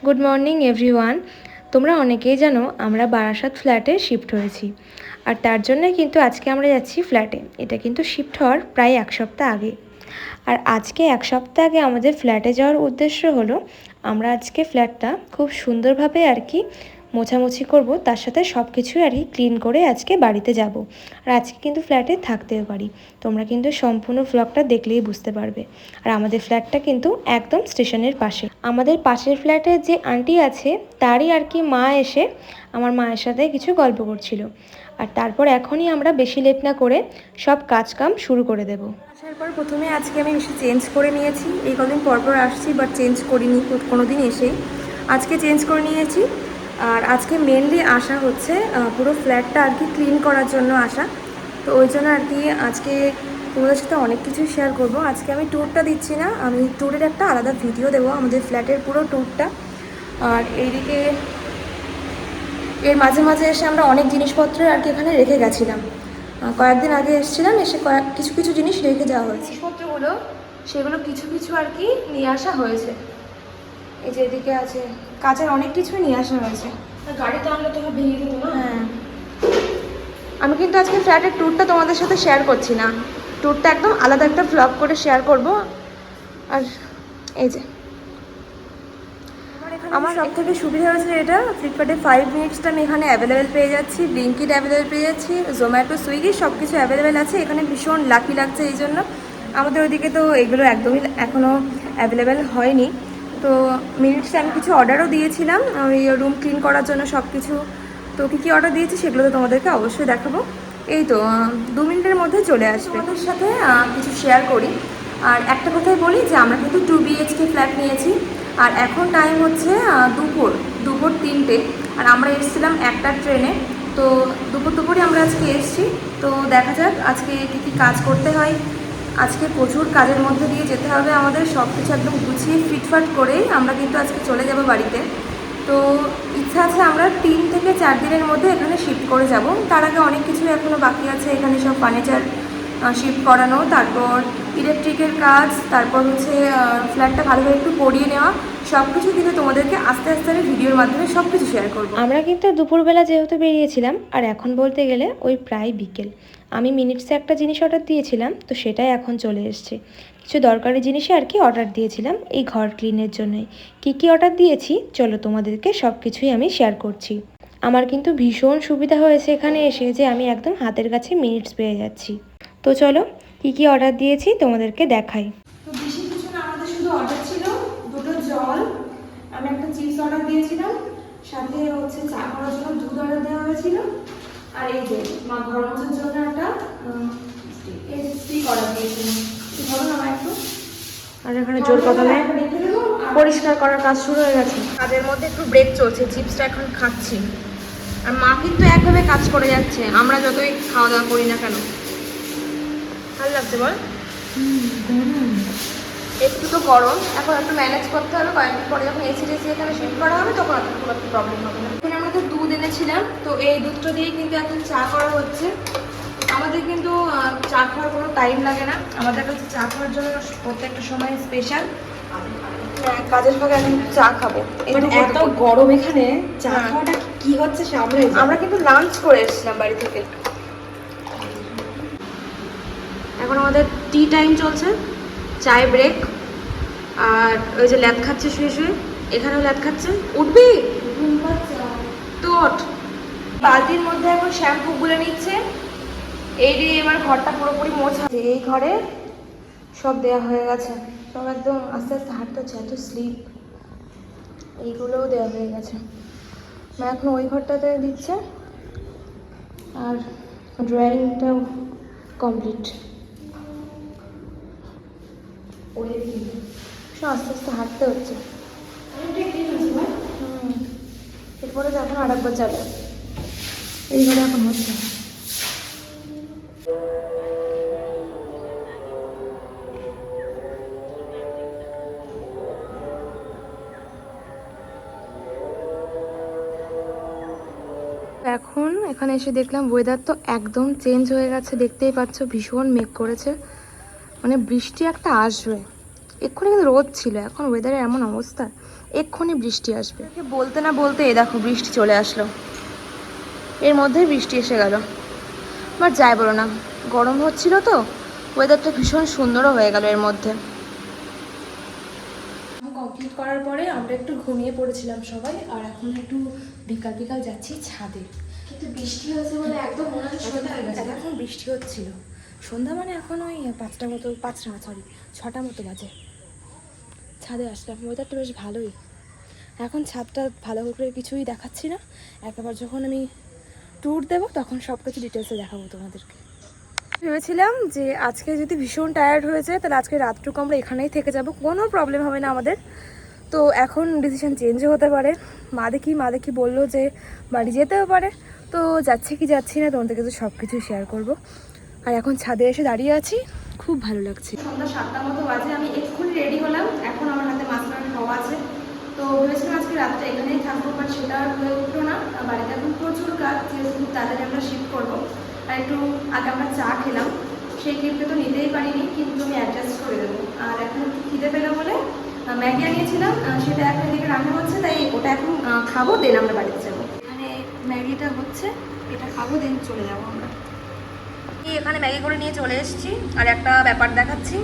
Good morning everyone. তোমরা অনেকেই জানো আমরা বারাসাত ফ্ল্যাটে শিফট হয়েছি, আর তার জন্য কিন্তু আজকে আমরা যাচ্ছি ফ্ল্যাটে। এটা কিন্তু শিফট হওয়ার প্রায় এক সপ্তাহ আগে। আর আজকে এক সপ্তাহ আগে আমাদের ফ্ল্যাটে যাওয়ার উদ্দেশ্য হলো আমরা আজকে ফ্ল্যাটটা খুব সুন্দরভাবে আর কি মোছামুছি করব, তার সাথে সব কিছুই আর কি ক্লিন করে আজকে বাড়িতে যাব। আর আজকে কিন্তু ফ্ল্যাটে থাকতেও পারি। তোমরা কিন্তু সম্পূর্ণ ব্লগটা দেখলেই বুঝতে পারবে। আর আমাদের ফ্ল্যাটটা কিন্তু একদম স্টেশনের পাশে। আমাদের পাশের ফ্ল্যাটে যে আন্টি আছে তারই আর কি মা এসে আমার মায়ের সাথে কিছু গল্প করছিল। আর তারপর এখনই আমরা বেশি লেট না করে সব কাজকাম শুরু করে দেব। আসার পর প্রথমে আজকে আমি এসে চেঞ্জ করে নিয়েছি। এই কদিন পরপর আসছি, বাট চেঞ্জ করিনি কোনো দিন এসেই। আজকে চেঞ্জ করে নিয়েছি। আর আজকে মেনলি আসা হচ্ছে পুরো ফ্ল্যাটটা আর কি ক্লিন করার জন্য আসা। তো ওই জন্য আর কি আজকে তোমাদের সাথে অনেক কিছু শেয়ার করব। আজকে আমি ট্যুরটা দিচ্ছি না, আমি ট্যুরের একটা আলাদা ভিডিও দেবো, আমাদের ফ্ল্যাটের পুরো ট্যুরটা। আর এইদিকে এর মাঝে মাঝে এসে আমরা অনেক জিনিসপত্র আর কি এখানে রেখে গেছিলাম। কয়েকদিন আগে এসেছিলাম, এসে কিছু কিছু জিনিস রেখে যাওয়া হয়েছে। জিনিসপত্রগুলো সেগুলো কিছু কিছু আর কি নিয়ে আসা হয়েছে। এই যে এদিকে আছে কাচের অনেক কিছুই নিয়ে আসা হয়েছে। গাড়িতে আনলে তোমার ভেঙে দিত না। হ্যাঁ, আমি কিন্তু আজকে ফ্ল্যাটের ট্যুরটা তোমাদের সাথে শেয়ার করছি না, ট্যুরটা একদম আলাদা একটা ভ্লগ করে শেয়ার করব। আর এই যে আমার সব থেকে সুবিধা হয়েছে এটা, ফ্লিপকার্টে 5 মিনিটসটা আমি এখানে অ্যাভেলেবেল পেয়ে যাচ্ছি, ব্লিঙ্কিট অ্যাভেলেবেল পেয়ে যাচ্ছি, জোম্যাটো, সুইগি সব কিছু অ্যাভেলেবেল আছে এখানে। ভীষণ লাকি লাগছে এই জন্য। আমাদের ওইদিকে তো এগুলো একদমই এখনও অ্যাভেলেবেল হয়নি। তো মিনিটসে আমি কিছু অর্ডারও দিয়েছিলাম ওই রুম ক্লিন করার জন্য সব কিছু। তো কী কী অর্ডার দিয়েছি সেগুলো তো তোমাদেরকে অবশ্যই দেখাবো। এই তো 2 মিনিটের মধ্যে চলে আসবে। আমাদের সাথে কিছু শেয়ার করি। আর একটা কথাই বলি যে আমরা কিন্তু 2 BHK ফ্ল্যাট নিয়েছি। আর এখন টাইম হচ্ছে দুপুর 3টে। আর আমরা এসেছিলাম একটা ট্রেনে। তো দুপুরে আমরা আজকে এসেছি। তো দেখা যাক আজকে কী কী কাজ করতে হয়। আজকে প্রচুর কাজের মধ্যে দিয়ে যেতে হবে আমাদের, সব কিছু একদম গুছিয়ে ফিটফাট করেই আমরা কিন্তু আজকে চলে যাব বাড়িতে। তো ইচ্ছা আছে আমরা 3 থেকে 4 দিনের মধ্যে এখানে শিফট করে যাব। তার আগে অনেক কিছু এখনও বাকি আছে, এখানে সব ফার্নিচার শিফট করানো, তারপর ইলেকট্রিকের কাজ, তারপর হচ্ছে ফ্ল্যাটটা ভালোভাবে একটু পরিয়ে নেওয়া। সব কিছু কিন্তু তোমাদেরকে আস্তে আস্তে আমি ভিডিওর মাধ্যমে সব কিছু শেয়ার করবো। আমরা কিন্তু দুপুরবেলা যেহেতু বেরিয়েছিলাম, আর এখন বলতে গেলে ওই প্রায় বিকেল। আমি মিনিটসে একটা জিনিস অর্ডার দিয়েছিলাম, তো সেটাই এখন চলে এসছে। কিছু দরকারি জিনিসই আর কি অর্ডার দিয়েছিলাম এই ঘর ক্লিনের জন্যই। কী কী অর্ডার দিয়েছি চলো তোমাদেরকে সব কিছুই আমি শেয়ার করছি। আমার কিন্তু ভীষণ সুবিধা হয়েছে এখানে এসে, যে আমি একদম হাতের কাছে মিনিটস পেয়ে যাচ্ছি। তো চলো কী কী অর্ডার দিয়েছি তোমাদেরকে দেখাই। তো বেশি কিছু না, আমাদের শুধু অর্ডার ছিল 2টো জল, আমি একটা চিপস অর্ডার দিয়েছিলাম, সাথে হচ্ছে চা করার জন্য দুধ অর্ডার দেওয়া হয়েছিল। আর এই যে মা ঘর মোছার জন্য একটা স্টিক অর্ডার দিয়েছিলাম। ধরো না একটু। আর এখানে জোর কদমে পরিষ্কার করার কাজ শুরু হয়ে গেছে। কাজের মধ্যে একটু ব্রেক চলছে, চিপসটা এখন খাচ্ছি। আর মা কিন্তু একভাবে কাজ করে যাচ্ছে, আমরা যতই খাওয়া দাওয়া করি না কেন। ভালো লাগছে বল? একটু তো গরম, এখন একটু ম্যানেজ করতে হবে। কয়েকদিন পরে যখন এসি টেসি এখানে শিফট করা হবে তখন আর কোনো একটু প্রবলেম হবে না। এখন আমরা তো দুধ এনেছিলাম, তো এই দুধটা দিয়েই কিন্তু এখন চা করা হচ্ছে। আমাদের কিন্তু চা খাওয়ার কোনো টাইম লাগে না, আমাদের কাছে চা খাওয়ার জন্য প্রত্যেকটা সময় স্পেশাল। কাজের ফাঁকে এখন চা খাবো। এত গরম এখানে চা খাওয়াটা কি হচ্ছে সামনে। আমরা কিন্তু লাঞ্চ করে এসেছিলাম বাড়ি থেকে। এখন আমাদের টি টাইম চলছে, চায় ব্রেক। আর ওই যে ল্যাদ খাচ্ছে শুয়ে শুয়ে, এখানেও ল্যাদ খাচ্ছে। উঠবি তো ওঠ। বালতির মধ্যে এখন শ্যাম্পু গুলে নিচ্ছে। এই দিয়ে এবার ঘরটা পুরোপুরি মোছা। এই ঘরে সব দেওয়া হয়ে গেছে, সব একদম আস্তে আস্তে হাঁটতে হচ্ছে, এত স্লিপ। এইগুলোও দেওয়া হয়ে গেছে। এখন ওই ঘরটাতে দিচ্ছে। আর ড্রয়িংটাও কমপ্লিট। আস্তে আস্তে হাঁটতে হচ্ছে। এরপরে যখন আরেকবার যাবে, এই ঘরে এখন হচ্ছে। এখন এখানে এসে দেখলাম ওয়েদার তো একদম চেঞ্জ হয়ে গেছে, দেখতেই পাচ্ছ ভীষণ মেঘ করেছে, মানে বৃষ্টি একটা আসবে। এক্ষুনি কিন্তু রোদ ছিল, এখন ওয়েদারের এমন অবস্থা এক্ষুনি বৃষ্টি আসবে। বলতে না বলতে এই দেখো বৃষ্টি চলে আসলো, এর মধ্যেই বৃষ্টি এসে গেল। আমার যাই বলো না, গরম হচ্ছিল তো, ওয়েদারটা ভীষণ সুন্দরও হয়ে গেল এর মধ্যে। কমপ্লিট করার পরে আমরা একটু ঘুমিয়ে পড়েছিলাম সবাই, আর এখন একটু বিকাল বিকাল যাচ্ছি ছাদে। কিন্তু বৃষ্টি হয়েছে বলে একদম মনে হচ্ছে সন্ধ্যা হয়ে গেছে। এখন বৃষ্টি হচ্ছিল, সন্ধ্যা মানে এখন ওই 5টা মতো, 5টা না সরি 6টা মতো বাজে। ছাদে আসলাম, ওয়েদারটা বেশ ভালোই। এখন ছাদটা ভালো করে কিছুই দেখাচ্ছি না, একবার যখন আমি ট্যুর দেবো তখন সব কিছু ডিটেলসে দেখাবো তোমাদেরকে। ভেবেছিলাম যে আজকে যদি ভীষণ টায়ার্ড হয়েছে তাহলে আজকে রাতটুকু আমরা এখানেই থেকে যাব, কোনো প্রবলেম হবে না আমাদের। তো এখন ডিসিশন চেঞ্জও হতে পারে। মা দেখি বললো যে বাড়ি যেতেও পারে। তো যাচ্ছি কি যাচ্ছি না তোমাদেরকে তো সব কিছু শেয়ার করবো। আর এখন ছাদে এসে দাঁড়িয়ে আছি, খুব ভালো লাগছে। সন্ধ্যা 7টা মতো বাজে, আমি এক্ষুনি রেডি হলাম, এখন আমার হাতে মাছ রান্না খাওয়া আছে। তো ভেবেছিলাম আজকে রাতটা এখানেই থাকবো, বাট সেটা আর হয়ে উঠলো না। বাড়িতে এখন প্রচুর কাজ, যেহেতু খুব তাড়াতাড়ি আমরা শিফট করবো। আর একটু আগে আমরা চা খেলাম, সেই ক্লিপটা তো নিতেই পারিনি, কিন্তু আমি অ্যাডজাস্ট করে দেবো। আর এখন একটু খিদে পেলো বলে ম্যাগি আনিয়েছিলাম, সেটা এখন দিকে রান্না হচ্ছে, তাই ওটা এখন খাবো, দেন আমরা বাড়িতে যাবো। এখানে ম্যাগিটা হচ্ছে, এটা খাবো, দেন চলে যাবো আমরা। এখানে ম্যাগি করে নিয়ে চলে এসেছি, আর একটা ব্যাপার দেখাচ্ছি।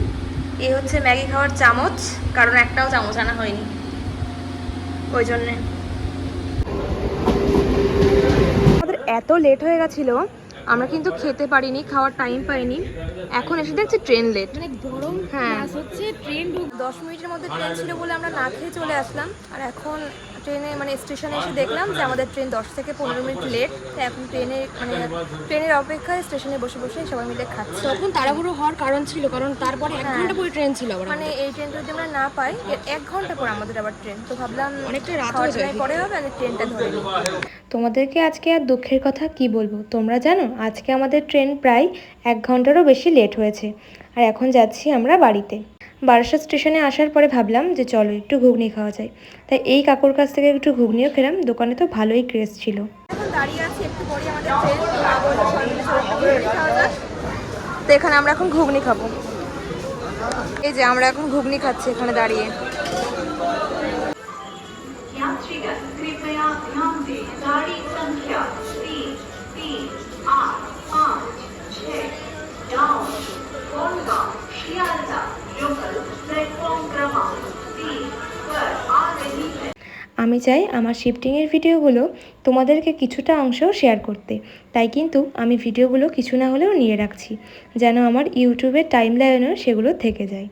এই হচ্ছে ম্যাগি খাওয়ার চামচ, কারণ একটাও চামচ আনা হয়নি, ওই জন্যে। আমাদের এত লেট হয়ে গেছিলো, আমরা কিন্তু খেতে পারিনি, খাওয়ার টাইম পাইনি। এখন এসে দেখছি ট্রেন লেট, মানে গরম হচ্ছে। ট্রেন 10 মিনিটের মধ্যে ট্রেন ছিল বলে আমরা না খেয়ে চলে আসলাম। আর এখন ট্রেনে মানে স্টেশনে এসে দেখলাম যে আমাদের ট্রেন 10 থেকে 15 মিনিট লেট। তো এখন ট্রেনের অপেক্ষায় স্টেশনে বসে বসে সবাই মিলে খাচ্ছি। তখন তাড়াহুড়ো হওয়ার কারণ ছিল, কারণ তারপরে 1 ঘন্টা পরে ট্রেন ছিল আবার। মানে এই ট্রেনটা যদি আমরা না পাই, 1 ঘন্টা পর আমাদের আবার ট্রেন। তো ভাবলাম অনেকটা রাত হয়ে যায়, পরে হবে, আগে ট্রেনটা ধরে নিই। তোমাদেরকে আজকে আর দুঃখের কথা কি বলবো, তোমরা জানো আজকে আমাদের ট্রেন প্রায় 1 ঘন্টারও বেশি লেট হয়েছে। আর এখন যাচ্ছি আমরা বাড়িতে। বারাসাত স্টেশনে আসার পরে ভাবলাম যে চলো একটু ঘুগনি খাওয়া যায়, তাই এই কাকুর কাছ থেকে একটু ঘুগনিও খেলাম। দোকানে তো ভালোই ক্রেজ ছিল। এখন দাঁড়িয়ে আছি, একটু পরে আমাদের ট্রেন, মা বললো সবাই মিলে চলো একটু ঘুগনি খাওয়া যাক। তো এখানে আমরা এখন ঘুগনি খাবো, এই যে আমরা এখন ঘুগনি খাচ্ছি এখানে দাঁড়িয়ে। यात्रीगण कृपया ध्यान दें, गाड़ी संख्या 33856 down Kolgaon Sealdah local platform क्रमांक 3 पर आ रही है। আমি চাই আমার শিফটিংয়ের ভিডিওগুলো তোমাদেরকে কিছুটা অংশও শেয়ার করতে, তাই কিন্তু আমি ভিডিওগুলো কিছু না হলেও নিয়ে রাখছি, যেন আমার ইউটিউবের টাইমলাইনেও সেগুলো থেকে যায়।